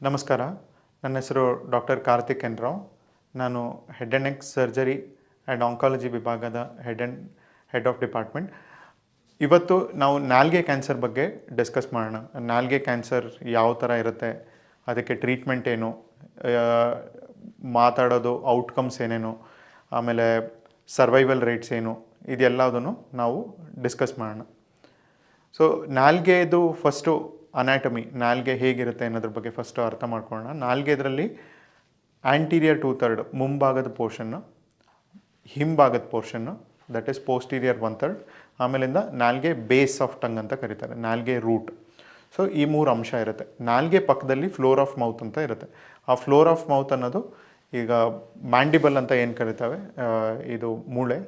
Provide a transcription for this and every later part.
ನಮಸ್ಕಾರ. ನನ್ನ ಹೆಸರು ಡಾಕ್ಟರ್ ಕಾರ್ತಿಕ್ ಎನ್ ರಾವ್. ನಾನು head and neck surgery and oncology ವಿಭಾಗದ ಹೆಡ್ ಆಫ್ ಡಿಪಾರ್ಟ್ಮೆಂಟ್. ಇವತ್ತು ನಾವು ನಾಲಿಗೆ ಕ್ಯಾನ್ಸರ್ ಬಗ್ಗೆ ಡಿಸ್ಕಸ್ ಮಾಡೋಣ. ನಾಲಿಗೆ ಕ್ಯಾನ್ಸರ್ ಯಾವ ಥರ ಇರುತ್ತೆ, ಅದಕ್ಕೆ ಟ್ರೀಟ್ಮೆಂಟ್ ಏನು, ಮಾತಾಡೋದು ಔಟ್ಕಮ್ಸ್ ಏನೇನು, ಆಮೇಲೆ ಸರ್ವೈವಲ್ ರೇಟ್ಸ್ ಏನು, ಇದೆಲ್ಲದನ್ನು ನಾವು ಡಿಸ್ಕಸ್ ಮಾಡೋಣ. ಸೊ ನಾಲಿಗೆದು ಫಸ್ಟು ಅನಾಟಮಿ, ನಾಲಿಗೆ ಹೇಗಿರುತ್ತೆ ಅನ್ನೋದ್ರ ಬಗ್ಗೆ ಫಸ್ಟು ಅರ್ಥ ಮಾಡ್ಕೊಳ್ಳೋಣ. ನಾಲಿಗೆದ್ರಲ್ಲಿ ಆ್ಯಂಟೀರಿಯರ್ 2/3 ಮುಂಭಾಗದ ಪೋರ್ಷನ್ನು, ಹಿಂಭಾಗದ ಪೋರ್ಷನ್ನು ದಟ್ ಈಸ್ ಪೋಸ್ಟೀರಿಯರ್ 1/3, ಆಮೇಲಿಂದ ನಾಲಿಗೆ ಬೇಸ್ ಆಫ್ ಟಂಗ್ ಅಂತ ಕರೀತಾರೆ, ನಾಲಿಗೆ ರೂಟ್. ಸೊ ಈ 3 ಅಂಶ ಇರುತ್ತೆ. ನಾಲಿಗೆ ಪಕ್ಕದಲ್ಲಿ ಫ್ಲೋರ್ ಆಫ್ ಮೌತ್ ಅಂತ ಇರುತ್ತೆ. ಆ ಫ್ಲೋರ್ ಆಫ್ ಮೌತ್ ಅನ್ನೋದು ಈಗ ಮ್ಯಾಂಡಿಬಲ್ ಅಂತ ಏನು ಕರಿತೇವೆ, ಇದು ಮೂಳೆ,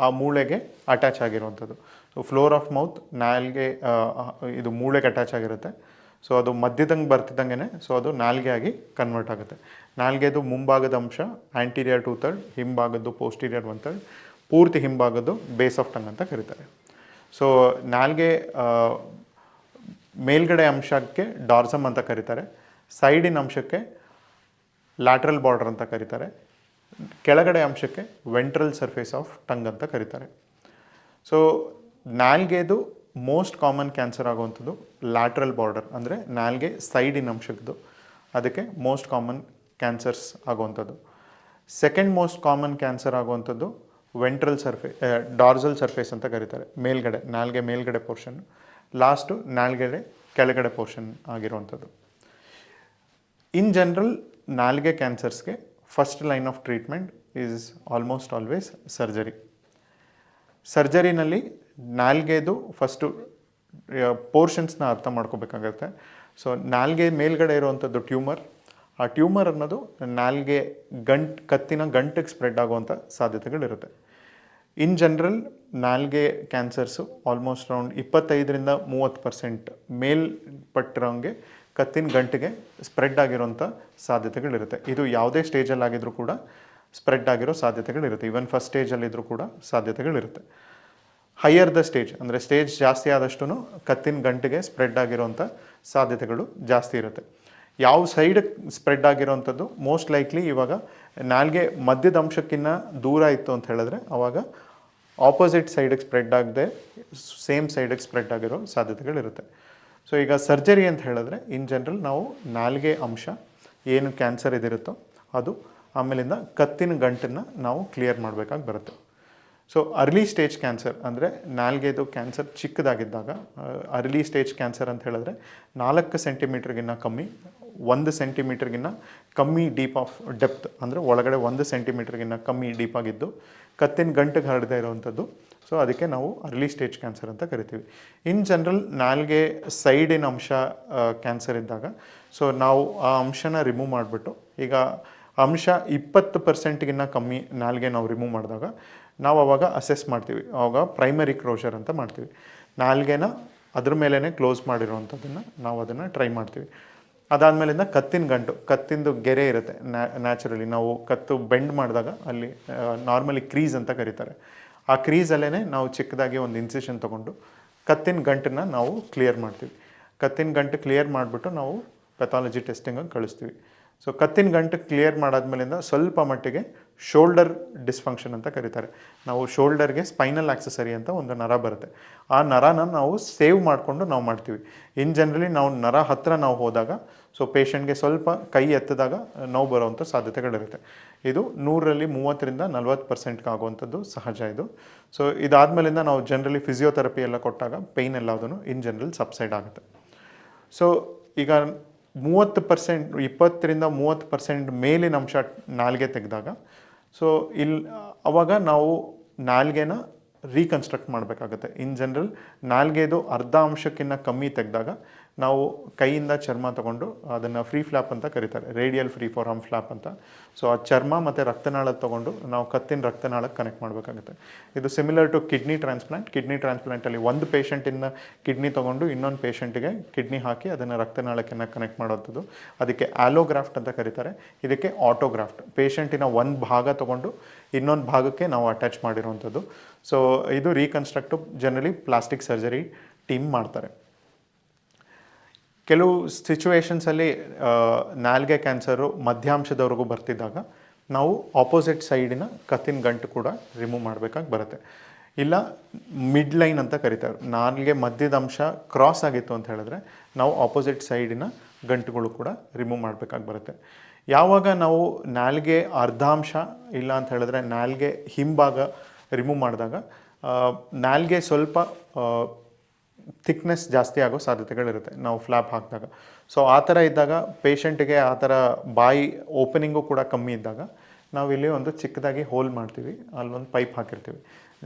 ಆ ಮೂಳೆಗೆ ಅಟ್ಯಾಚ್ ಆಗಿರುವಂಥದ್ದು. ಸೊ ಫ್ಲೋರ್ ಆಫ್ ಮೌತ್ ನಾಲಿಗೆ, ಇದು ಮೂಳೆಗೆ ಅಟ್ಯಾಚ್ ಆಗಿರುತ್ತೆ. ಸೊ ಅದು ಮಧ್ಯದಂಗೆ ಬರ್ತಿದ್ದಂಗೆ ಸೊ ಅದು ನಾಲಿಗೆ ಆಗಿ ಕನ್ವರ್ಟ್ ಆಗುತ್ತೆ. ನಾಲಿಗೆದು ಮುಂಭಾಗದ ಅಂಶ ಆ್ಯಂಟೀರಿಯರ್ 2/3, ಹಿಂಭಾಗದ್ದು ಪೋಸ್ಟೀರಿಯರ್ 1/3, ಪೂರ್ತಿ ಹಿಂಭಾಗದ್ದು ಬೇಸ್ ಆಫ್ ಟಂಗ್ ಅಂತ ಕರೀತಾರೆ. ಸೊ ನಾಲಿಗೆ ಮೇಲ್ಗಡೆ ಅಂಶಕ್ಕೆ ಡಾರ್ಸಮ್ ಅಂತ ಕರೀತಾರೆ, ಸೈಡಿನ ಅಂಶಕ್ಕೆ ಲ್ಯಾಟ್ರಲ್ ಬಾರ್ಡರ್ ಅಂತ ಕರೀತಾರೆ, ಕೆಳಗಡೆ ಅಂಶಕ್ಕೆ ವೆಂಟ್ರಲ್ ಸರ್ಫೇಸ್ ಆಫ್ ಟಂಗ್ ಅಂತ ಕರೀತಾರೆ. ಸೊ ನಾಲಿಗೆದು ಮೋಸ್ಟ್ ಕಾಮನ್ ಕ್ಯಾನ್ಸರ್ ಆಗುವಂಥದ್ದು ಲ್ಯಾಟ್ರಲ್ ಬಾರ್ಡರ್, ಅಂದರೆ ನಾಲಿಗೆ ಸೈಡಿನ ಅಂಶದ್ದು, ಅದಕ್ಕೆ ಮೋಸ್ಟ್ ಕಾಮನ್ ಕ್ಯಾನ್ಸರ್ಸ್ ಆಗುವಂಥದ್ದು. ಸೆಕೆಂಡ್ ಮೋಸ್ಟ್ ಕಾಮನ್ ಕ್ಯಾನ್ಸರ್ ಆಗುವಂಥದ್ದು ವೆಂಟ್ರಲ್ ಡಾರ್ಸಲ್ ಸರ್ಫೇಸ್ ಅಂತ ಕರೀತಾರೆ, ಮೇಲ್ಗಡೆ ನಾಲಿಗೆ ಮೇಲ್ಗಡೆ ಪೋರ್ಷನ್. ಲಾಸ್ಟು ನಾಲಿಗೆ ಕೆಳಗಡೆ ಪೋರ್ಷನ್ ಆಗಿರುವಂಥದ್ದು. ಇನ್ ಜನರಲ್ ನಾಲಿಗೆ ಕ್ಯಾನ್ಸರ್ಸ್ಗೆ first line of treatment is almost always surgery. ಸರ್ಜರಿನಲ್ಲಿ ನಾಲಿಗೆದು ಫಸ್ಟು ಪೋರ್ಷನ್ಸ್ನ ಅರ್ಥ ಮಾಡ್ಕೋಬೇಕಾಗತ್ತೆ. ಸೊ ನಾಲಿಗೆ ಮೇಲ್ಗಡೆ ಇರುವಂಥದ್ದು ಟ್ಯೂಮರ್, ಆ ಟ್ಯೂಮರ್ ಅನ್ನೋದು ನಾಲಿಗೆ ಕತ್ತಿನ ಗಂಟಿಗೆ ಸ್ಪ್ರೆಡ್ ಆಗುವಂಥ ಸಾಧ್ಯತೆಗಳಿರುತ್ತೆ. ಇನ್ ಜನರಲ್ ನಾಲಿಗೆ ಕ್ಯಾನ್ಸರ್ಸು ಆಲ್ಮೋಸ್ಟ್ ಅರೌಂಡ್ 25-30% ಮೇಲ್ಪಟ್ಟಿರೋಂಗೆ ಕತ್ತಿನ ಗಂಟಿಗೆ ಸ್ಪ್ರೆಡ್ ಆಗಿರೋಂಥ ಸಾಧ್ಯತೆಗಳಿರುತ್ತೆ. ಇದು ಯಾವುದೇ ಸ್ಟೇಜಲ್ಲಿ ಆಗಿದ್ರೂ ಕೂಡ ಸ್ಪ್ರೆಡ್ ಆಗಿರೋ ಸಾಧ್ಯತೆಗಳಿರುತ್ತೆ. ಈವನ್ ಫಸ್ಟ್ ಸ್ಟೇಜಲ್ಲಿದ್ದರೂ ಕೂಡ ಸಾಧ್ಯತೆಗಳಿರುತ್ತೆ. ಹೈಯರ್ ದ ಸ್ಟೇಜ್, ಅಂದರೆ ಸ್ಟೇಜ್ ಜಾಸ್ತಿ ಆದಷ್ಟು ಕತ್ತಿನ ಗಂಟಿಗೆ ಸ್ಪ್ರೆಡ್ ಆಗಿರೋಂಥ ಸಾಧ್ಯತೆಗಳು ಜಾಸ್ತಿ ಇರುತ್ತೆ. ಯಾವ ಸೈಡ್ ಸ್ಪ್ರೆಡ್ ಆಗಿರೋವಂಥದ್ದು ಮೋಸ್ಟ್ ಲೈಕ್ಲಿ ಇವಾಗ ನಾಲಿಗೆ ಮಧ್ಯದ ಅಂಶಕ್ಕಿಂತ ದೂರ ಇತ್ತು ಅಂತ ಹೇಳಿದ್ರೆ ಆವಾಗ ಆಪೋಸಿಟ್ ಸೈಡಿಗೆ ಸ್ಪ್ರೆಡ್ ಆಗದೆ ಸೇಮ್ ಸೈಡಿಗೆ ಸ್ಪ್ರೆಡ್ ಆಗಿರೋ ಸಾಧ್ಯತೆಗಳಿರುತ್ತೆ. ಸೊ ಈಗ ಸರ್ಜರಿ ಅಂತ ಹೇಳಿದ್ರೆ ಇನ್ ಜನರಲ್ ನಾವು ನಾಲಿಗೆ ಅಂಶ ಏನು ಕ್ಯಾನ್ಸರ್ ಇದಿರುತ್ತೋ ಅದು, ಆಮೇಲಿಂದ ಕತ್ತಿನ ಗಂಟನ್ನು ನಾವು ಕ್ಲಿಯರ್ ಮಾಡಬೇಕಾಗಿ ಬರುತ್ತೆ. ಸೊ ಅರ್ಲಿ ಸ್ಟೇಜ್ ಕ್ಯಾನ್ಸರ್ ಅಂದರೆ ನಾಲಿಗೆದು ಕ್ಯಾನ್ಸರ್ ಚಿಕ್ಕದಾಗಿದ್ದಾಗ, ಅರ್ಲಿ ಸ್ಟೇಜ್ ಕ್ಯಾನ್ಸರ್ ಅಂತ ಹೇಳಿದ್ರೆ 4 ಸೆಂಟಿಮೀಟ್ರಿಗಿನ್ನ ಕಮ್ಮಿ, 1 ಸೆಂಟಿಮೀಟ್ರಿಗಿನ್ನ ಕಮ್ಮಿ ಡೀಪ್ ಆಫ್ ಡೆಪ್ತ್, ಅಂದರೆ ಒಳಗಡೆ 1 ಸೆಂಟಿಮೀಟ್ರಿಗಿನ್ನ ಕಮ್ಮಿ ಡೀಪ್ ಆಗಿದ್ದು ಕತ್ತಿನ ಗಂಟಿಗೆ ಹರಡದೇ ಇರೋವಂಥದ್ದು. ಸೊ ಅದಕ್ಕೆ ನಾವು ಅರ್ಲಿ ಸ್ಟೇಜ್ ಕ್ಯಾನ್ಸರ್ ಅಂತ ಕರಿತೀವಿ. ಇನ್ ಜನರಲ್ ನಾಲಿಗೆ ಸೈಡಿನ ಅಂಶ ಕ್ಯಾನ್ಸರ್ ಇದ್ದಾಗ ಸೊ ನಾವು ಆ ಅಂಶನ ರಿಮೂವ್ ಮಾಡಿಬಿಟ್ಟು, ಈಗ ಅಂಶ 20%ಗಿನ್ನ ಕಮ್ಮಿ ನಾಲಿಗೆ ನಾವು ರಿಮೂವ್ ಮಾಡಿದಾಗ ನಾವು ಅವಾಗ ಅಸೆಸ್ ಮಾಡ್ತೀವಿ, ಆವಾಗ ಪ್ರೈಮರಿ ಕ್ಲೋಷರ್ ಅಂತ ಮಾಡ್ತೀವಿ. ನಾಲಿಗೆನ ಅದ್ರ ಮೇಲೇ ಕ್ಲೋಸ್ ಮಾಡಿರೋವಂಥದ್ದನ್ನು ನಾವು ಅದನ್ನು ಟ್ರೈ ಮಾಡ್ತೀವಿ. ಅದಾದಮೇಲಿಂದ ಕತ್ತಿನ ಗಂಟು, ಕತ್ತಿಂದು ಗೆರೆ ಇರುತ್ತೆ, ನ್ಯಾಚುರಲಿ ನಾವು ಕತ್ತು ಬೆಂಡ್ ಮಾಡಿದಾಗ ಅಲ್ಲಿ ನಾರ್ಮಲಿ ಕ್ರೀಸ್ ಅಂತ ಕರೀತಾರೆ, ಆ ಕ್ರೀಸಲ್ಲೇ ನಾವು ಚಿಕ್ಕದಾಗಿ ಒಂದು ಇನ್ಸಿಷನ್ ತೊಗೊಂಡು ಕತ್ತಿನ ಗಂಟನ್ನು ನಾವು ಕ್ಲಿಯರ್ ಮಾಡ್ತೀವಿ. ಕತ್ತಿನ ಗಂಟು ಕ್ಲಿಯರ್ ಮಾಡಿಬಿಟ್ಟು ನಾವು ಪೆಥಾಲಜಿ ಟೆಸ್ಟಿಂಗಾಗಿ ಕಳಿಸ್ತೀವಿ. ಸೊ ಕತ್ತಿನ ಗಂಟು ಕ್ಲಿಯರ್ ಮಾಡಾದ್ಮೇಲಿಂದ ಸ್ವಲ್ಪ ಮಟ್ಟಿಗೆ ಶೋಲ್ಡರ್ ಡಿಸ್ಫಂಕ್ಷನ್ ಅಂತ ಕರೀತಾರೆ. ನಾವು ಶೋಲ್ಡರ್ಗೆ ಸ್ಪೈನಲ್ ಆಕ್ಸೆಸರಿ ಅಂತ ಒಂದು ನರ ಬರುತ್ತೆ, ಆ ನರನ ನಾವು ಸೇವ್ ಮಾಡಿಕೊಂಡು ನಾವು ಮಾಡ್ತೀವಿ. ಇನ್ ಜನರಲಿ ನಾವು ನರ ಹತ್ತಿರ ನಾವು ಹೋದಾಗ ಸೊ ಪೇಷಂಟ್ಗೆ ಸ್ವಲ್ಪ ಕೈ ಎತ್ತಿದಾಗ ನೋವು ಬರೋವಂಥ ಸಾಧ್ಯತೆಗಳಿರುತ್ತೆ. ಇದು 130-40% ಆಗುವಂಥದ್ದು ಸಹಜ ಇದು. ಸೊ ಇದಾದಮೇಲಿಂದ ನಾವು ಜನರಲಿ ಫಿಸಿಯೋಥೆರಪಿ ಎಲ್ಲ ಕೊಟ್ಟಾಗ ಪೇಯ್ನ್ ಎಲ್ಲದೂ ಇನ್ ಜನರಲ್ ಸಬ್ಸೈಡ್ ಆಗುತ್ತೆ. ಸೊ ಈಗ 20-30% ಮೇಲಿನ ಅಂಶ ನಾಲಿಗೆ ತೆಗೆದಾಗ ಸೊ ಅವಾಗ ನಾವು ನಾಲಿಗೆನ ರೀಕನ್ಸ್ಟ್ರಕ್ಟ್ ಮಾಡಬೇಕಾಗುತ್ತೆ. ಇನ್ ಜನರಲ್ ನಾಲಿಗೆದು ಅರ್ಧ ಅಂಶಕ್ಕಿಂತ ಕಮ್ಮಿ ತೆಗೆದಾಗ ನಾವು ಕೈಯಿಂದ ಚರ್ಮ ತೊಗೊಂಡು ಅದನ್ನು ಫ್ರೀ ಫ್ಲ್ಯಾಪ್ ಅಂತ ಕರೀತಾರೆ, radial free for arm flap ಅಂತ. ಸೊ ಆ ಚರ್ಮ ಮತ್ತು ರಕ್ತನಾಳ ತೊಗೊಂಡು ನಾವು ಕತ್ತಿನ ರಕ್ತನಾಳಕ್ಕೆ ಕನೆಕ್ಟ್ ಮಾಡಬೇಕಾಗುತ್ತೆ. ಇದು ಸಿಮಿಲರ್ ಟು ಕಿಡ್ನಿ ಟ್ರಾನ್ಸ್ಪ್ಲಾಂಟಲ್ಲಿ ಒಂದು ಪೇಷಂಟಿಂದ ಕಿಡ್ನಿ ತೊಗೊಂಡು ಇನ್ನೊಂದು ಪೇಷಂಟಿಗೆ ಕಿಡ್ನಿ ಹಾಕಿ ಅದನ್ನು ರಕ್ತನಾಳಕ್ಕೆ ಕನೆಕ್ಟ್ ಮಾಡೋವಂಥದ್ದು, ಅದಕ್ಕೆ ಆಲೋಗ್ರಾಫ್ಟ್ ಅಂತ ಕರೀತಾರೆ. ಇದಕ್ಕೆ ಆಟೋಗ್ರಾಫ್ಟ್, ಪೇಷಂಟಿನ ಒಂದು ಭಾಗ ತೊಗೊಂಡು ಇನ್ನೊಂದು ಭಾಗಕ್ಕೆ ನಾವು ಅಟ್ಯಾಚ್ ಮಾಡಿರೋವಂಥದ್ದು. ಸೊ ಇದು reconstructive generally plastic surgery team ಮಾಡ್ತಾರೆ. ಕೆಲವು ಸಿಚುವೇಶನ್ಸಲ್ಲಿ ನಾಲ್ಗೆ ಕ್ಯಾನ್ಸರು ಮಧ್ಯಾಂಶದವರೆಗೂ ಬರ್ತಿದ್ದಾಗ ನಾವು ಆಪೋಸಿಟ್ ಸೈಡಿನ ಕತ್ತಿನ ಗಂಟು ಕೂಡ ರಿಮೂವ್ ಮಾಡಬೇಕಾಗಿ ಬರುತ್ತೆ. ಇಲ್ಲ ಮಿಡ್ ಲೈನ್ ಅಂತ ಕರಿತಾರೆ, ನಾಲ್ಗೆ ಮಧ್ಯದ ಅಂಶ ಕ್ರಾಸ್ ಆಗಿತ್ತು ಅಂತ ಹೇಳಿದ್ರೆ ನಾವು ಆಪೋಸಿಟ್ ಸೈಡಿನ ಗಂಟುಗಳು ಕೂಡ ರಿಮೂವ್ ಮಾಡಬೇಕಾಗಿ ಬರುತ್ತೆ. ಯಾವಾಗ ನಾವು ನಾಲ್ಗೆ ಅರ್ಧಾಂಶ ಇಲ್ಲ ಅಂತ ಹೇಳಿದ್ರೆ ನಾಲ್ಗೆ ಹಿಂಭಾಗ ರಿಮೂವ್ ಮಾಡಿದಾಗ ನಾಲ್ಗೆ ಸ್ವಲ್ಪ ಥಿಕ್ನೆಸ್ ಜಾಸ್ತಿ ಆಗೋ ಸಾಧ್ಯತೆಗಳಿರುತ್ತೆ ನಾವು ಫ್ಲ್ಯಾಪ್ ಹಾಕಿದಾಗ. ಸೊ ಆ ಥರ ಇದ್ದಾಗ ಪೇಷಂಟಿಗೆ ಆ ಥರ ಬಾಯಿ ಓಪನಿಂಗು ಕೂಡ ಕಮ್ಮಿ ಇದ್ದಾಗ ನಾವಿಲ್ಲಿ ಒಂದು ಚಿಕ್ಕದಾಗಿ ಹೋಲ್ ಮಾಡ್ತೀವಿ, ಅಲ್ಲೊಂದು ಪೈಪ್ ಹಾಕಿರ್ತೀವಿ.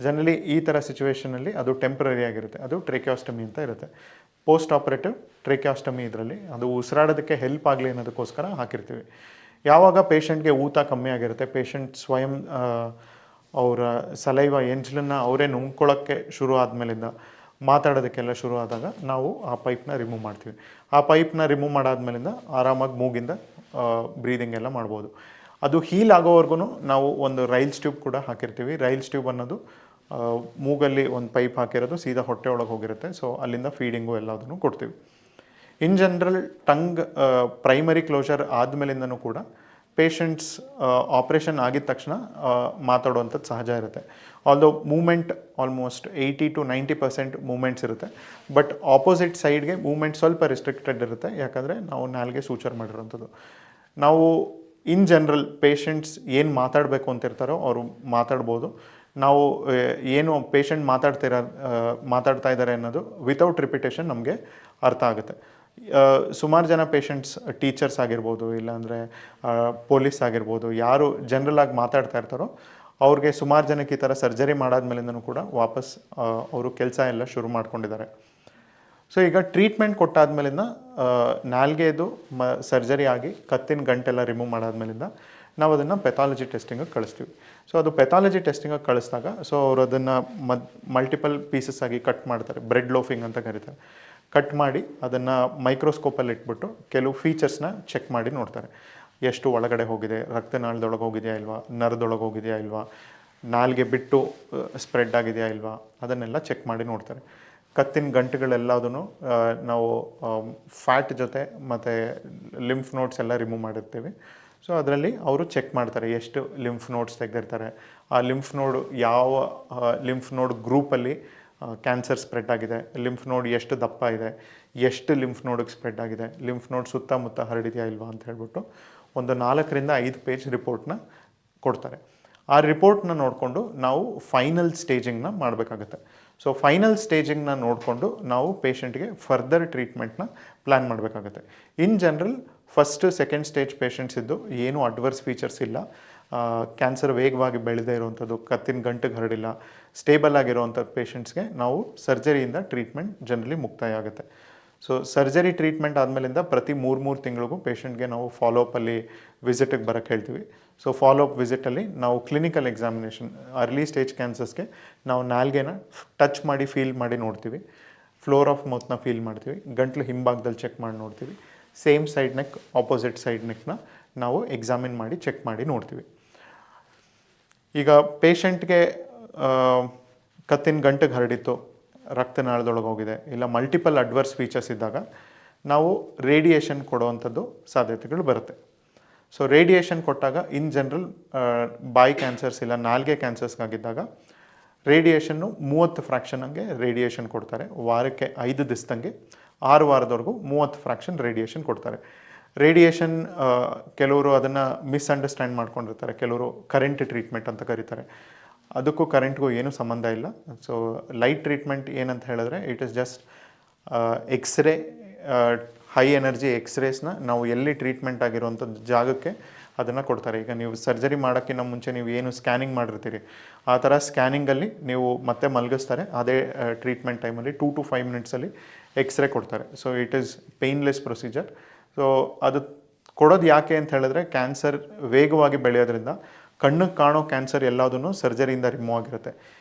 ಜನರಲಿ ಈ ಥರ ಸಿಚುವೇಷನಲ್ಲಿ ಅದು ಟೆಂಪ್ರರಿ ಆಗಿರುತ್ತೆ, ಅದು ಟ್ರೇಕಿಯಾಸ್ಟಮಿ ಅಂತ ಇರುತ್ತೆ. ಪೋಸ್ಟ್ ಆಪರೇಟಿವ್ ಟ್ರೇಕಿಯಾಸ್ಟಮಿ ಇದರಲ್ಲಿ ಅದು ಉಸಿರಾಡೋದಕ್ಕೆ ಹೆಲ್ಪ್ ಆಗಲಿ ಅನ್ನೋದಕ್ಕೋಸ್ಕರ ಹಾಕಿರ್ತೀವಿ. ಯಾವಾಗ ಪೇಷಂಟ್ಗೆ ಊತ ಕಮ್ಮಿ ಆಗಿರುತ್ತೆ, ಪೇಷಂಟ್ ಸ್ವಯಂ ಅವರ ಸಲೈವ ಎಂಜಲನ್ನು ಅವರೇ ನುಂಗ್ಕೊಳ್ಳೋಕ್ಕೆ ಶುರು ಆದಮೇಲಿಂದ ಮಾತಾಡೋದಕ್ಕೆಲ್ಲ ಶುರು ಆದಾಗ ನಾವು ಆ ಪೈಪ್ನ ರಿಮೂವ್ ಮಾಡ್ತೀವಿ. ಆ ಪೈಪ್ನ ರಿಮೂವ್ ಮಾಡಾದ್ಮೇಲಿಂದ ಆರಾಮಾಗಿ ಮೂಗಿಂದ ಬ್ರೀದಿಂಗ್ ಎಲ್ಲ ಮಾಡ್ಬೋದು. ಅದು ಹೀಲ್ ಆಗೋವರೆಗೂ ನಾವು ಒಂದು ರೈಲ್ಸ್ ಟ್ಯೂಬ್ ಕೂಡ ಹಾಕಿರ್ತೀವಿ. ರೈಲ್ಸ್ ಟ್ಯೂಬ್ ಅನ್ನೋದು ಮೂಗಲ್ಲಿ ಒಂದು ಪೈಪ್ ಹಾಕಿರೋದು ಸೀದಾ ಹೊಟ್ಟೆ ಒಳಗೆ ಹೋಗಿರುತ್ತೆ. ಸೊ ಅಲ್ಲಿಂದ ಫೀಡಿಂಗು ಎಲ್ಲದನ್ನು ಕೊಡ್ತೀವಿ. In general tongue primary closure ಆದಮೇಲಿಂದನೂ ಕೂಡ ಪೇಷಂಟ್ಸ್ ಆಪ್ರೇಷನ್ ಆಗಿದ ತಕ್ಷಣ ಮಾತಾಡುವಂಥದ್ದು ಸಹಜ ಇರುತ್ತೆ. ಆಲ್ದೋ ಮೂಮೆಂಟ್ ಆಲ್ಮೋಸ್ಟ್ 80-90% ಮೂಮೆಂಟ್ಸ್ ಇರುತ್ತೆ. ಬಟ್ ಆಪೋಸಿಟ್ ಸೈಡ್ಗೆ ಮೂಮೆಂಟ್ ಸ್ವಲ್ಪ ರಿಸ್ಟ್ರಿಕ್ಟೆಡ್ ಇರುತ್ತೆ, ಯಾಕಂದರೆ ನಾವು ನಾಲ್ಗೆ ಸೂಚರ್ ಮಾಡಿರೋಂಥದ್ದು. ನಾವು ಇನ್ ಜನರಲ್ ಪೇಷಂಟ್ಸ್ ಏನು ಮಾತಾಡಬೇಕು ಅಂತಿರ್ತಾರೋ ಅವರು ಮಾತಾಡ್ಬೋದು. ನಾವು ಏನು ಪೇಷಂಟ್ ಮಾತಾಡ್ತಾ ಇದ್ದಾರೆ ಅನ್ನೋದು ವಿತೌಟ್ ರಿಪಿಟೇಷನ್ ನಮಗೆ ಅರ್ಥ ಆಗುತ್ತೆ. ಸುಮಾರು ಜನ ಪೇಷಂಟ್ಸ್ ಟೀಚರ್ಸ್ ಆಗಿರ್ಬೋದು, ಇಲ್ಲಾಂದರೆ ಪೊಲೀಸ್ ಆಗಿರ್ಬೋದು, ಯಾರು ಜನರಲ್ ಆಗಿ ಮಾತಾಡ್ತಾ ಇರ್ತಾರೋ ಅವ್ರಿಗೆ ಸುಮಾರು ಜನಕ್ಕೆ ಈ ಥರ ಸರ್ಜರಿ ಮಾಡಾದ್ಮೇಲಿಂದನೂ ಕೂಡ ವಾಪಸ್ ಅವರು ಕೆಲಸ ಎಲ್ಲ ಶುರು ಮಾಡ್ಕೊಂಡಿದ್ದಾರೆ. ಸೊ ಈಗ ಟ್ರೀಟ್ಮೆಂಟ್ ಕೊಟ್ಟಾದ್ಮೇಲಿಂದ ನಾಲ್ಗೆದು ಸರ್ಜರಿ ಆಗಿ ಕತ್ತಿನ ಗಂಟೆಲ್ಲ ರಿಮೂವ್ ಮಾಡಾದ್ಮೇಲಿಂದ ನಾವು ಅದನ್ನು ಪೆಥಾಲಜಿ ಟೆಸ್ಟಿಂಗಿಗೆ ಕಳಿಸ್ತೀವಿ. ಸೊ ಅದು ಪೆಥಾಲಜಿ ಟೆಸ್ಟಿಂಗಿಗೆ ಕಳಿಸಿದಾಗ ಸೊ ಅವರು ಅದನ್ನು ಮಲ್ಟಿಪಲ್ ಪೀಸಸ್ ಆಗಿ ಕಟ್ ಮಾಡ್ತಾರೆ, ಬ್ರೆಡ್ ಲೋಫಿಂಗ್ ಅಂತ ಕರೀತಾರೆ. ಕಟ್ ಮಾಡಿ ಅದನ್ನು ಮೈಕ್ರೋಸ್ಕೋಪಲ್ಲಿ ಇಟ್ಬಿಟ್ಟು ಕೆಲವು ಫೀಚರ್ಸ್ನ ಚೆಕ್ ಮಾಡಿ ನೋಡ್ತಾರೆ. ಎಷ್ಟು ಒಳಗಡೆ ಹೋಗಿದೆ, ರಕ್ತನಾಳದೊಳಗೆ ಹೋಗಿದೆಯಾ ಇಲ್ವಾ, ನರದೊಳಗೆ ಹೋಗಿದೆಯಾ ಇಲ್ವಾ, ನಾಲ್ಗೆ ಬಿಟ್ಟು ಸ್ಪ್ರೆಡ್ ಆಗಿದೆಯಾ ಇಲ್ವಾ, ಅದನ್ನೆಲ್ಲ ಚೆಕ್ ಮಾಡಿ ನೋಡ್ತಾರೆ. ಕತ್ತಿನ ಗಂಟುಗಳೆಲ್ಲದೂ ನಾವು ಫ್ಯಾಟ್ ಜೊತೆ ಮತ್ತು ಲಿಂಫ್ ನೋಡ್ಸ್ ಎಲ್ಲ ರಿಮೂವ್ ಮಾಡಿರ್ತೀವಿ. ಸೊ ಅದರಲ್ಲಿ ಅವರು ಚೆಕ್ ಮಾಡ್ತಾರೆ ಎಷ್ಟು ಲಿಂಫ್ ನೋಡ್ಸ್ ತೆಗೆದಿರ್ತಾರೆ, ಆ ಲಿಂಫ್ ನೋಡು ಯಾವ ಲಿಂಫ್ ನೋಡ್ ಗ್ರೂಪಲ್ಲಿ ಕ್ಯಾನ್ಸರ್ ಸ್ಪ್ರೆಡ್ ಆಗಿದೆ, ಲಿಂಫ್ ನೋಡ್ ಎಷ್ಟು ದಪ್ಪ ಇದೆ, ಎಷ್ಟು ಲಿಂಫ್ ನೋಡಿಗೆ ಸ್ಪ್ರೆಡ್ ಆಗಿದೆ, ಲಿಂಫ್ ನೋಡ್ ಸುತ್ತಮುತ್ತ ಹರಡಿದೆಯಾ ಇಲ್ವಾ ಅಂತ ಹೇಳ್ಬಿಟ್ಟು ಒಂದು 4-5 ಪೇಜ್ ರಿಪೋರ್ಟ್ನ ಕೊಡ್ತಾರೆ. ಆ ರಿಪೋರ್ಟ್ನ ನೋಡಿಕೊಂಡು ನಾವು ಫೈನಲ್ ಸ್ಟೇಜಿಂಗ್ನ ಮಾಡಬೇಕಾಗುತ್ತೆ. ಸೊ ಫೈನಲ್ ಸ್ಟೇಜಿಂಗ್ನ ನೋಡಿಕೊಂಡು ನಾವು ಪೇಷಂಟ್ಗೆ ಫರ್ದರ್ ಟ್ರೀಟ್ಮೆಂಟ್ನ ಪ್ಲ್ಯಾನ್ ಮಾಡಬೇಕಾಗುತ್ತೆ. In general first second stage patients ಇದ್ದು ಏನೂ ಅಡ್ವರ್ಸ್ ಫೀಚರ್ಸ್ ಇಲ್ಲ, ಕ್ಯಾನ್ಸರ್ ವೇಗವಾಗಿ ಬೆಳೆದೇ ಇರುವಂಥದ್ದು, ಕತ್ತಿನ ಗಂಟೆಗೆ ಹರಡಿಲ್ಲ, ಸ್ಟೇಬಲ್ ಆಗಿರುವಂಥ ಪೇಷಂಟ್ಸ್ಗೆ ನಾವು ಸರ್ಜರಿಯಿಂದ ಟ್ರೀಟ್ಮೆಂಟ್ ಜನರಲಿ ಮುಕ್ತಾಯ ಆಗುತ್ತೆ. ಸೊ ಸರ್ಜರಿ ಟ್ರೀಟ್ಮೆಂಟ್ ಆದಮೇಲಿಂದ ಪ್ರತಿ 3 ತಿಂಗಳಿಗೂ ಪೇಷಂಟ್ಗೆ ನಾವು ಫಾಲೋಅಪ್ಪಲ್ಲಿ ವಿಸಿಟಿಗೆ ಬರೋಕ್ಕೆ ಹೇಳ್ತೀವಿ. ಸೊ ಫಾಲೋಅಪ್ ವಿಸಿಟಲ್ಲಿ ನಾವು ಕ್ಲಿನಿಕಲ್ ಎಕ್ಸಾಮಿನೇಷನ್ ಅರ್ಲಿ ಸ್ಟೇಜ್ ಕ್ಯಾನ್ಸರ್ಸ್ಗೆ ನಾವು ನಾಲ್ಗೆನ ಟಚ್ ಮಾಡಿ ಫೀಲ್ ಮಾಡಿ ನೋಡ್ತೀವಿ, ಫ್ಲೋರ್ ಆಫ್ ಮೌತ್ನ ಫೀಲ್ ಮಾಡ್ತೀವಿ, ಗಂಟ್ಲು ಹಿಂಭಾಗದಲ್ಲಿ ಚೆಕ್ ಮಾಡಿ ನೋಡ್ತೀವಿ, same side neck opposite side ನೆಕ್ನ ನಾವು ಎಕ್ಸಾಮಿನ್ ಮಾಡಿ ಚೆಕ್ ಮಾಡಿ ನೋಡ್ತೀವಿ. ಈಗ ಪೇಷಂಟ್ಗೆ ಕತ್ತಿನ ಗಂಟೆಗೆ ಹರಡಿತ್ತು, ರಕ್ತನಾಳದೊಳಗೆ ಹೋಗಿದೆ, ಇಲ್ಲ ಮಲ್ಟಿಪಲ್ ಅಡ್ವರ್ಸ್ ಫೀಚರ್ಸ್ ಇದ್ದಾಗ ನಾವು ರೇಡಿಯೇಷನ್ ಕೊಡುವಂಥದ್ದು ಸಾಧ್ಯತೆಗಳು ಬರುತ್ತೆ. ಸೊ ರೇಡಿಯೇಷನ್ ಕೊಟ್ಟಾಗ ಇನ್ ಜನರಲ್ ಬಾಯಿ ಕ್ಯಾನ್ಸರ್ಸ್ ಇಲ್ಲ ನಾಲ್ಗೆ ಕ್ಯಾನ್ಸರ್ಸ್ಗಾಗಿದ್ದಾಗ ರೇಡಿಯೇಷನ್ನು 30 ಫ್ರ್ಯಾಕ್ಷನ್ಗೆ ರೇಡಿಯೇಷನ್ ಕೊಡ್ತಾರೆ. ವಾರಕ್ಕೆ 5 ದಿವಸದಂಗೆ 6 ವಾರದವರೆಗೂ 30 ಫ್ರ್ಯಾಕ್ಷನ್ ರೇಡಿಯೇಷನ್ ಕೊಡ್ತಾರೆ. ರೇಡಿಯೇಷನ್ ಕೆಲವರು ಅದನ್ನು ಮಿಸ್ಅಂಡರ್ಸ್ಟ್ಯಾಂಡ್ ಮಾಡ್ಕೊಂಡಿರ್ತಾರೆ, ಕೆಲವರು ಕರೆಂಟ್ ಟ್ರೀಟ್ಮೆಂಟ್ ಅಂತ ಕರೀತಾರೆ. ಅದಕ್ಕೂ ಕರೆಂಟ್ಗೂ ಏನೂ ಸಂಬಂಧ ಇಲ್ಲ. ಸೊ ಲೈಟ್ ಟ್ರೀಟ್ಮೆಂಟ್ ಏನಂತ ಹೇಳಿದ್ರೆ it is just x-ray, high energy ಎಕ್ಸ್ರೇಸ್ನ ನಾವು ಎಲ್ಲಿ ಟ್ರೀಟ್ಮೆಂಟ್ ಆಗಿರುವಂಥದ್ದು ಜಾಗಕ್ಕೆ ಅದನ್ನು ಕೊಡ್ತಾರೆ. ಈಗ ನೀವು ಸರ್ಜರಿ ಮಾಡೋಕ್ಕಿಂತ ಮುಂಚೆ ನೀವು ಏನು ಸ್ಕ್ಯಾನಿಂಗ್ ಮಾಡಿರ್ತೀರಿ ಆ ಥರ ಸ್ಕ್ಯಾನಿಂಗಲ್ಲಿ ನೀವು ಮತ್ತೆ ಮಲಗಿಸ್ತಾರೆ. ಅದೇ ಟ್ರೀಟ್ಮೆಂಟ್ ಟೈಮಲ್ಲಿ 2 to 5 ಮಿನಿಟ್ಸಲ್ಲಿ ಎಕ್ಸ್ರೇ ಕೊಡ್ತಾರೆ. So it is painless procedure. So ಅದು ಕೊಡೋದು ಯಾಕೆ ಅಂತ ಹೇಳಿದ್ರೆ ಕ್ಯಾನ್ಸರ್ ವೇಗವಾಗಿ ಬೆಳೆಯೋದ್ರಿಂದ ಕಣ್ಣಿಗೆ ಕಾಣೋ ಕ್ಯಾನ್ಸರ್ ಎಲ್ಲದೂ ಸರ್ಜರಿಯಿಂದ ರಿಮೂವ್ ಆಗಿರುತ್ತೆ.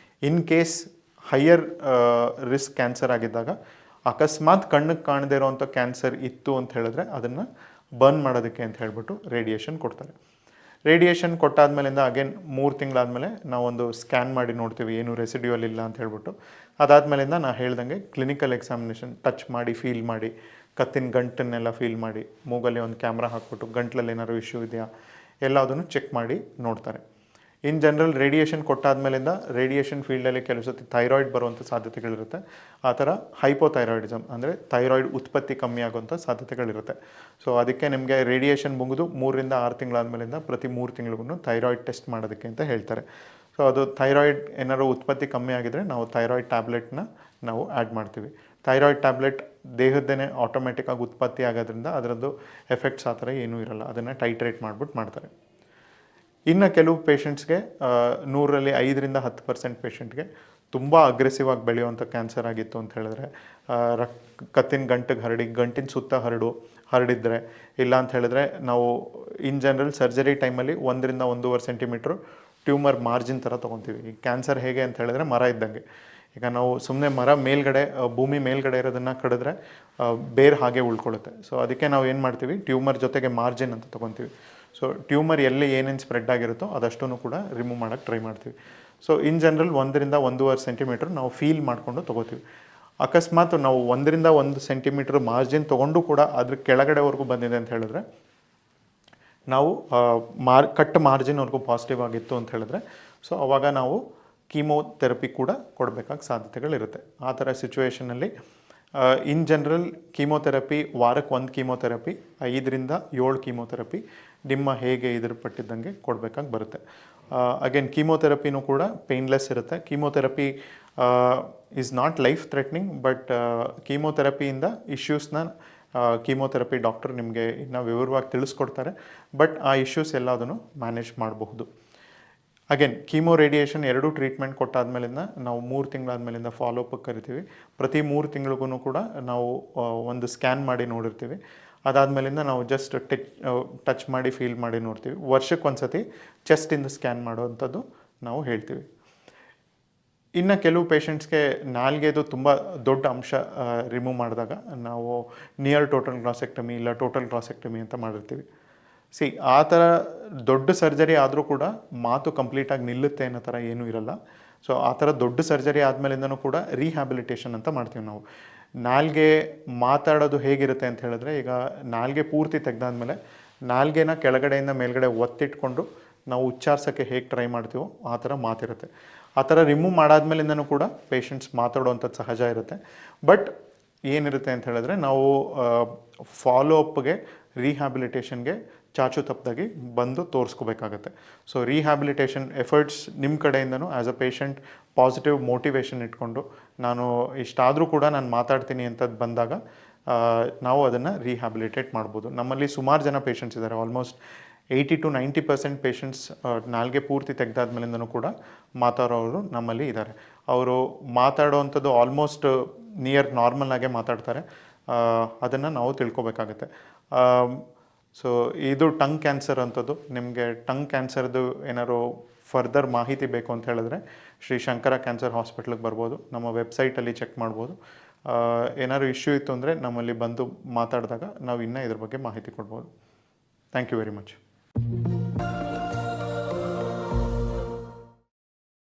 In case higher risk cancer ಆಗಿದ್ದಾಗ ಅಕಸ್ಮಾತ್ ಕಣ್ಣಿಗೆ ಕಾಣದೇ ಇರೋವಂಥ ಕ್ಯಾನ್ಸರ್ ಇತ್ತು ಅಂತ ಹೇಳಿದ್ರೆ ಅದನ್ನು ಬರ್ನ್ ಮಾಡೋದಕ್ಕೆ ಅಂತ ಹೇಳ್ಬಿಟ್ಟು ರೇಡಿಯೇಷನ್ ಕೊಡ್ತಾರೆ. ರೇಡಿಯೇಷನ್ ಕೊಟ್ಟಾದ್ಮೇಲಿಂದ ಅಗೇನ್ 3 ತಿಂಗಳಾದಮೇಲೆ ನಾವೊಂದು ಸ್ಕ್ಯಾನ್ ಮಾಡಿ ನೋಡ್ತೀವಿ ಏನು ರೆಸಿಡ್ಯೂಯಲ್ ಇಲ್ಲ ಅಂತ ಹೇಳ್ಬಿಟ್ಟು. ಅದಾದಮೇಲಿಂದ ನಾನು ಹೇಳ್ದಂಗೆ ಕ್ಲಿನಿಕಲ್ ಎಕ್ಸಾಮಿನೇಷನ್ ಟಚ್ ಮಾಡಿ ಫೀಲ್ ಮಾಡಿ ಕತ್ತಿನ ಗಂಟನ್ನೆಲ್ಲ ಫೀಲ್ ಮಾಡಿ ಮೂಗಲ್ಲಿ ಒಂದು ಕ್ಯಾಮ್ರಾ ಹಾಕ್ಬಿಟ್ಟು ಗಂಟ್ಲಲ್ಲಿ ಏನಾದ್ರು ಇಶ್ಯೂ ಇದೆಯಾ ಎಲ್ಲದನ್ನು ಚೆಕ್ ಮಾಡಿ ನೋಡ್ತಾರೆ. ಇನ್ ಜನರಲ್ ರೇಡಿಯೇಷನ್ ಕೊಟ್ಟಾದ್ಮೇಲಿಂದ ರೇಡಿಯೇಷನ್ ಫೀಲ್ಡಲ್ಲಿ ಕೆಲವು ಸತಿ ಥೈರಾಯ್ಡ್ ಬರುವಂಥ ಸಾಧ್ಯತೆಗಳಿರುತ್ತೆ. ಆ ಥರ ಹೈಪೋಥೈರಾಯ್ಡಿಸಮ್ ಅಂದರೆ ಥೈರಾಯ್ಡ್ ಉತ್ಪತ್ತಿ ಕಮ್ಮಿ ಆಗುವಂಥ ಸಾಧ್ಯತೆಗಳಿರುತ್ತೆ. ಸೊ ಅದಕ್ಕೆ ನಿಮಗೆ ರೇಡಿಯೇಷನ್ ಮುಗಿದು 3ರಿಂದ 6 ತಿಂಗಳಾದಮೇಲಿಂದ ಪ್ರತಿ 3 ತಿಂಗಳಿಗೂ ಥೈರಾಯ್ಡ್ ಟೆಸ್ಟ್ ಮಾಡೋದಕ್ಕೆ ಅಂತ ಹೇಳ್ತಾರೆ. ಸೊ ಅದು ಥೈರಾಯ್ಡ್ ಏನಾದ್ರು ಉತ್ಪತ್ತಿ ಕಮ್ಮಿ ಆಗಿದರೆ ನಾವು ಥೈರಾಯ್ಡ್ ಟ್ಯಾಬ್ಲೆಟ್ನ ನಾವು ಆ್ಯಡ್ ಮಾಡ್ತೀವಿ. ಥೈರಾಯ್ಡ್ ಟ್ಯಾಬ್ಲೆಟ್ ದೇಹದ್ದೇನೆ ಆಟೋಮೆಟಿಕ್ಕಾಗಿ ಉತ್ಪತ್ತಿ ಆಗೋದ್ರಿಂದ ಅದರದ್ದು ಎಫೆಕ್ಟ್ಸ್ ಆ ಥರ ಏನೂ ಇರಲ್ಲ. ಅದನ್ನು ಟೈಟ್ರೇಟ್ ಮಾಡಿಬಿಟ್ಟು ಮಾಡ್ತಾರೆ. ಇನ್ನು ಕೆಲವು ಪೇಷಂಟ್ಸ್ಗೆ 100ರಲ್ಲಿ 5ರಿಂದ 10% ಪೇಷಂಟ್ಗೆ ತುಂಬ ಅಗ್ರೆಸಿವ್ ಆಗಿ ಬೆಳೆಯುವಂಥ ಕ್ಯಾನ್ಸರ್ ಆಗಿತ್ತು ಅಂತ ಹೇಳಿದ್ರೆ, ಕತ್ತಿನ ಗಂಟಿಗೆ ಗಂಟಿನ ಸುತ್ತ ಹರಡಿದ್ರೆ ಇಲ್ಲ ಅಂತ ಹೇಳಿದ್ರೆ ನಾವು ಇನ್ ಜನರಲ್ ಸರ್ಜರಿ ಟೈಮಲ್ಲಿ 1ರಿಂದ 1.5 ಸೆಂಟಿಮೀಟ್ರ್ ಟ್ಯೂಮರ್ ಮಾರ್ಜಿನ್ ಥರ ತೊಗೊತೀವಿ. ಈ ಕ್ಯಾನ್ಸರ್ ಹೇಗೆ ಅಂತ ಹೇಳಿದ್ರೆ ಮರ ಇದ್ದಂಗೆ. ಈಗ ನಾವು ಸುಮ್ಮನೆ ಮರ ಮೇಲ್ಗಡೆ ಭೂಮಿ ಮೇಲ್ಗಡೆ ಇರೋದನ್ನು ಕಡಿದ್ರೆ ಬೇರೆ ಹಾಗೆ ಉಳ್ಕೊಳ್ಳುತ್ತೆ. ಸೊ ಅದಕ್ಕೆ ನಾವು ಏನು ಮಾಡ್ತೀವಿ, ಟ್ಯೂಮರ್ ಜೊತೆಗೆ ಮಾರ್ಜಿನ್ ಅಂತ ತೊಗೊತೀವಿ. ಸೊ ಟ್ಯೂಮರ್ ಎಲ್ಲಿ ಏನೇನು ಸ್ಪ್ರೆಡ್ ಆಗಿರುತ್ತೋ ಅದಷ್ಟೂ ಕೂಡ ರಿಮೂವ್ ಮಾಡೋಕ್ಕೆ ಟ್ರೈ ಮಾಡ್ತೀವಿ. ಸೊ ಇನ್ ಜನರಲ್ 1ರಿಂದ 1.5 ಸೆಂಟಿಮೀಟ್ರ್ ನಾವು ಫೀಲ್ ಮಾಡಿಕೊಂಡು ತೊಗೋತೀವಿ. ಅಕಸ್ಮಾತ್ ನಾವು 1ರಿಂದ 1 ಸೆಂಟಿಮೀಟ್ರ್ ಮಾರ್ಜಿನ್ ತೊಗೊಂಡು ಕೂಡ ಅದ್ರ ಕೆಳಗಡೆವರೆಗೂ ಬಂದಿದೆ ಅಂತ ಹೇಳಿದ್ರೆ, ನಾವು ಕಟ್ ಮಾರ್ಜಿನ್ವರೆಗೂ ಪಾಸಿಟಿವ್ ಆಗಿತ್ತು ಅಂತ ಹೇಳಿದ್ರೆ, ಸೊ ಅವಾಗ ನಾವು ಕೀಮೋಥೆರಪಿ ಕೂಡ ಕೊಡಬೇಕಾದ ಸಾಧ್ಯತೆಗಳಿರುತ್ತೆ. ಆ ಥರ ಸಿಚುವೇಷನಲ್ಲಿ ಇನ್ ಜನರಲ್ ಕೀಮೋಥೆರಪಿ ವಾರಕ್ಕೆ 1 ಕೀಮೋಥೆರಪಿ 5ರಿಂದ 7 ಕೀಮೋಥೆರಪಿ ನಿಮ್ಮ ಹೇಗೆ ಇದ್ರ ಪಟ್ಟಿದ್ದಂಗೆ ಕೊಡಬೇಕಾಗಿ ಬರುತ್ತೆ. ಅಗೇನ್ ಕೀಮೋಥೆರಪಿನೂ ಕೂಡ ಪೇನ್ಲೆಸ್ ಇರುತ್ತೆ. Chemotherapy is not life threatening, but ಕೀಮೋಥೆರಪಿಯಿಂದ ಇಶ್ಯೂಸ್ನ ಕೀಮೋಥೆರಪಿ ಡಾಕ್ಟರ್ ನಿಮಗೆ ಇನ್ನೂ ವಿವರವಾಗಿ ತಿಳಿಸ್ಕೊಡ್ತಾರೆ. ಬಟ್ ಆ ಇಶ್ಯೂಸ್ ಎಲ್ಲದನ್ನು ಮ್ಯಾನೇಜ್ ಮಾಡಬಹುದು. ಅಗೇನ್ ಕೀಮೋ ರೇಡಿಯೇಷನ್ 2 ಟ್ರೀಟ್ಮೆಂಟ್ ಕೊಟ್ಟಾದ್ಮೇಲಿಂದ ನಾವು 3 ತಿಂಗಳಾದ್ಮೇಲಿಂದ ಫಾಲೋಅಪ್ ಕರಿತೀವಿ. ಪ್ರತಿ 3 ತಿಂಗಳಿಗೂ ಕೂಡ ನಾವು ಒಂದು ಸ್ಕ್ಯಾನ್ ಮಾಡಿ ನೋಡಿರ್ತೀವಿ. ಅದಾದಮೇಲಿಂದ ನಾವು ಜಸ್ಟ್ ಟಚ್ ಮಾಡಿ ಫೀಲ್ ಮಾಡಿ ನೋಡ್ತೀವಿ. ವರ್ಷಕ್ಕೆ ಸತಿ ಚೆಸ್ಟಿಂದ ಸ್ಕ್ಯಾನ್ ಮಾಡೋವಂಥದ್ದು ನಾವು ಹೇಳ್ತೀವಿ. ಇನ್ನು ಕೆಲವು ಪೇಷಂಟ್ಸ್ಗೆ ನಾಲ್ಗೆದು ತುಂಬ ದೊಡ್ಡ ಅಂಶ ರಿಮೂವ್ ಮಾಡಿದಾಗ ನಾವು ನಿಯರ್ ಟೋಟಲ್ ಗ್ರಾಸೆಕ್ಟಮಿ ಇಲ್ಲ ಟೋಟಲ್ ಗ್ರಾಸೆಕ್ಟಮಿ ಅಂತ ಮಾಡಿರ್ತೀವಿ. ಆ ಥರ ದೊಡ್ಡ ಸರ್ಜರಿ ಆದರೂ ಕೂಡ ಮಾತು ಕಂಪ್ಲೀಟಾಗಿ ನಿಲ್ಲುತ್ತೆ ಅನ್ನೋ ಥರ ಏನೂ ಇರಲ್ಲ. ಸೊ ಆ ಥರ ದೊಡ್ಡ ಸರ್ಜರಿ ಆದಮೇಲಿಂದನೂ ಕೂಡ ರೀಹ್ಯಾಬಿಲಿಟೇಷನ್ ಅಂತ ಮಾಡ್ತೀವಿ ನಾವು. ನಾಲ್ಗೆ ಮಾತಾಡೋದು ಹೇಗಿರುತ್ತೆ ಅಂತ ಹೇಳಿದ್ರೆ, ಈಗ ನಾಲ್ಗೆ ಪೂರ್ತಿ ತೆಗೆದಾದ್ಮೇಲೆ ನಾಲ್ಗೆನ ಕೆಳಗಡೆಯಿಂದ ಮೇಲ್ಗಡೆ ಒತ್ತಿಟ್ಕೊಂಡು ನಾವು ಉಚ್ಚಾರಿಸೋಕ್ಕೆ ಹೇಗೆ ಟ್ರೈ ಮಾಡ್ತೀವೋ ಆ ಥರ ಮಾತಿರುತ್ತೆ. ಆ ಥರ ರಿಮೂವ್ ಮಾಡಾದ್ಮೇಲಿಂದನೂ ಕೂಡ ಪೇಷಂಟ್ಸ್ ಮಾತಾಡೋವಂಥದ್ದು ಸಹಜ ಇರುತ್ತೆ. ಬಟ್ ಏನಿರುತ್ತೆ ಅಂತ ಹೇಳಿದ್ರೆ, ನಾವು ಫಾಲೋಅಪ್ಗೆ ರೀಹ್ಯಾಬಿಲಿಟೇಷನ್ಗೆ ಚಾಚು ತಪ್ಪದಾಗಿ ಬಂದು ತೋರಿಸ್ಕೋಬೇಕಾಗತ್ತೆ. ಸೊ ರೀಹ್ಯಾಬಿಲಿಟೇಷನ್ ಎಫರ್ಟ್ಸ್ ನಿಮ್ಮ ಕಡೆಯಿಂದನೂ as a patient positive motivation ಇಟ್ಕೊಂಡು ನಾನು ಇಷ್ಟಾದರೂ ಕೂಡ ನಾನು ಮಾತಾಡ್ತೀನಿ ಅಂತದ್ದು ಬಂದಾಗ ನಾವು ಅದನ್ನು ರೀಹ್ಯಾಬಿಲಿಟೇಟ್ ಮಾಡ್ಬೋದು. ನಮ್ಮಲ್ಲಿ ಸುಮಾರು ಜನ ಪೇಷಂಟ್ಸ್ ಇದ್ದಾರೆ. ಆಲ್ಮೋಸ್ಟ್ 80 to 90% ಪೇಷಂಟ್ಸ್ ನಾಲ್ಗೆ ಪೂರ್ತಿ ತೆಗೆದಾದ್ಮೇಲಿಂದನೂ ಕೂಡ ಮಾತಾಡೋರು ನಮ್ಮಲ್ಲಿ ಇದ್ದಾರೆ. ಅವರು ಮಾತಾಡೋವಂಥದ್ದು ಆಲ್ಮೋಸ್ಟ್ ನಿಯರ್ ನಾರ್ಮಲ್ ಆಗೇ ಮಾತಾಡ್ತಾರೆ. ಅದನ್ನು ನಾವು ತಿಳ್ಕೊಬೇಕಾಗತ್ತೆ. ಸೊ ಇದು ಟಂಗ್ ಕ್ಯಾನ್ಸರ್ ಅಂಥದ್ದು. ನಿಮಗೆ ಟಂಗ್ ಕ್ಯಾನ್ಸರ್ದು ಏನಾದ್ರು ಫರ್ದರ್ ಮಾಹಿತಿ ಬೇಕು ಅಂತ ಹೇಳಿದ್ರೆ ಶ್ರೀ ಶಂಕರ ಕ್ಯಾನ್ಸರ್ ಹಾಸ್ಪಿಟ್ಲಿಗೆ ಬರ್ಬೋದು. ನಮ್ಮ ವೆಬ್ಸೈಟಲ್ಲಿ ಚೆಕ್ ಮಾಡ್ಬೋದು. ಏನಾದ್ರು ಇಶ್ಯೂ ಇತ್ತು ಅಂದರೆ ನಮ್ಮಲ್ಲಿ ಬಂದು ಮಾತಾಡಿದಾಗ ನಾವು ಇನ್ನೂ ಇದ್ರ ಬಗ್ಗೆ ಮಾಹಿತಿ ಕೊಡ್ಬೋದು. Thank you very much.